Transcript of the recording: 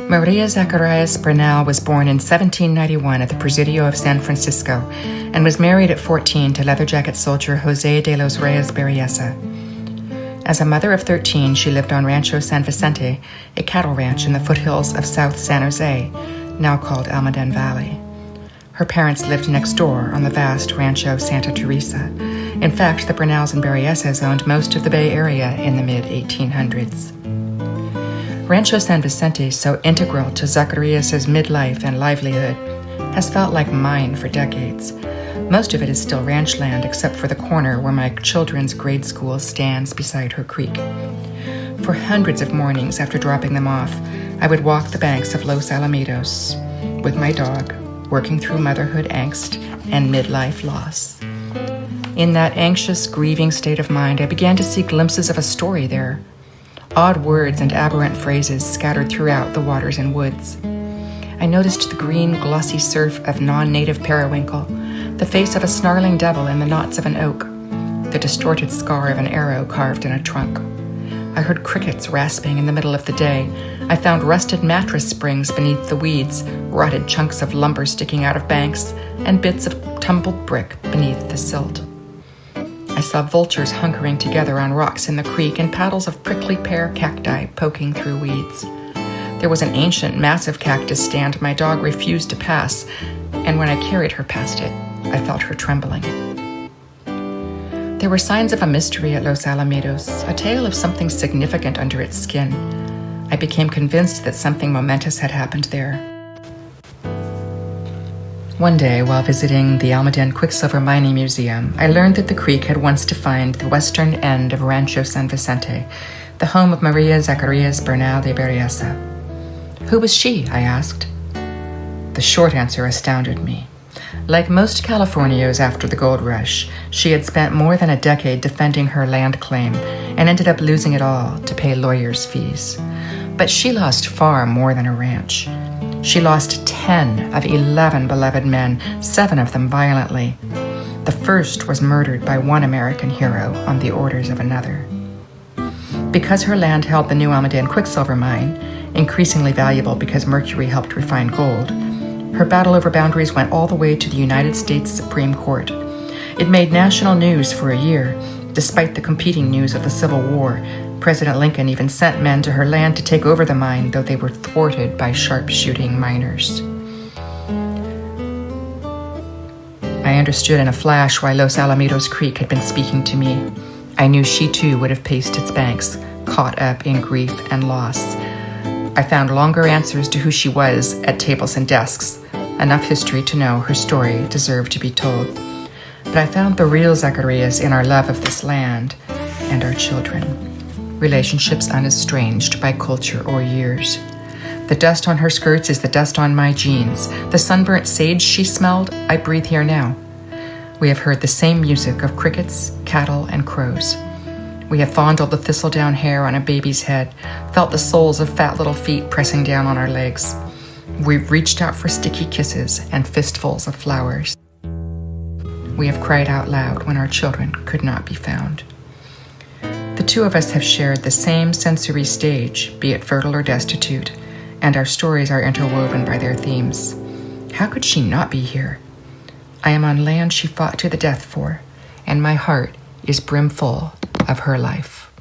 María Zacarias Bernal was born in 1791 at the Presidio of San Francisco and was married at 14 to leather jacket soldier José de los Reyes Berreyesa. As a mother of 13, she lived on Rancho San Vicente, a cattle ranch in the foothills of South San José, now called Almaden Valley. Her parents lived next door on the vast Rancho Santa Teresa. In fact, the Bernals and Berreyesas owned most of the Bay Area in the mid-1800s. Rancho San Vicente, so integral to Zacarias' midlife and livelihood, has felt like mine for decades. Most of it is still ranch land except for the corner where my children's grade school stands beside her creek. For hundreds of mornings after dropping them off, I would walk the banks of Los Alamitos with my dog, working through motherhood angst and midlife loss. In that anxious, grieving state of mind, I began to see glimpses of a story there. Odd words and aberrant phrases scattered throughout the waters and woods. I noticed the green, glossy surf of non-native periwinkle, the face of a snarling devil in the knots of an oak, the distorted scar of an arrow carved in a trunk. I heard crickets rasping in the middle of the day. I found rusted mattress springs beneath the weeds, rotted chunks of lumber sticking out of banks, and bits of tumbled brick beneath the silt. I saw vultures hunkering together on rocks in the creek and paddles of prickly pear cacti poking through weeds. There was an ancient, massive cactus stand my dog refused to pass, and when I carried her past it, I felt her trembling. There were signs of a mystery at Los Alamitos, a tale of something significant under its skin. I became convinced that something momentous had happened there. One day, while visiting the Almaden Quicksilver Mining Museum, I learned that the creek had once defined the western end of Rancho San Vicente, the home of María Zacarias Bernal de Berreyesa. Who was she? I asked. The short answer astounded me. Like most Californios after the gold rush, she had spent more than a decade defending her land claim and ended up losing it all to pay lawyers' fees. But she lost far more than a ranch. She lost 10 of 11 beloved men, 7 of them violently. The first was murdered by one American hero on the orders of another. Because her land held the new Almaden Quicksilver mine, increasingly valuable because mercury helped refine gold, her battle over boundaries went all the way to the United States Supreme Court. It made national news for a year, despite the competing news of the Civil War. President Lincoln even sent men to her land to take over the mine, though they were thwarted by sharpshooting miners. I understood in a flash why Los Alamitos Creek had been speaking to me. I knew she too would have paced its banks, caught up in grief and loss. I found longer answers to who she was at tables and desks, enough history to know her story deserved to be told. But I found the real Zacarias in our love of this land and our children. Relationships unestranged by culture or years. The dust on her skirts is the dust on my jeans. The sunburnt sage she smelled, I breathe here now. We have heard the same music of crickets, cattle, and crows. We have fondled the thistledown hair on a baby's head, felt the soles of fat little feet pressing down on our legs. We've reached out for sticky kisses and fistfuls of flowers. We have cried out loud when our children could not be found. The two of us have shared the same sensory stage, be it fertile or destitute, and our stories are interwoven by their themes. How could she not be here? I am on land she fought to the death for, and my heart is brimful of her life.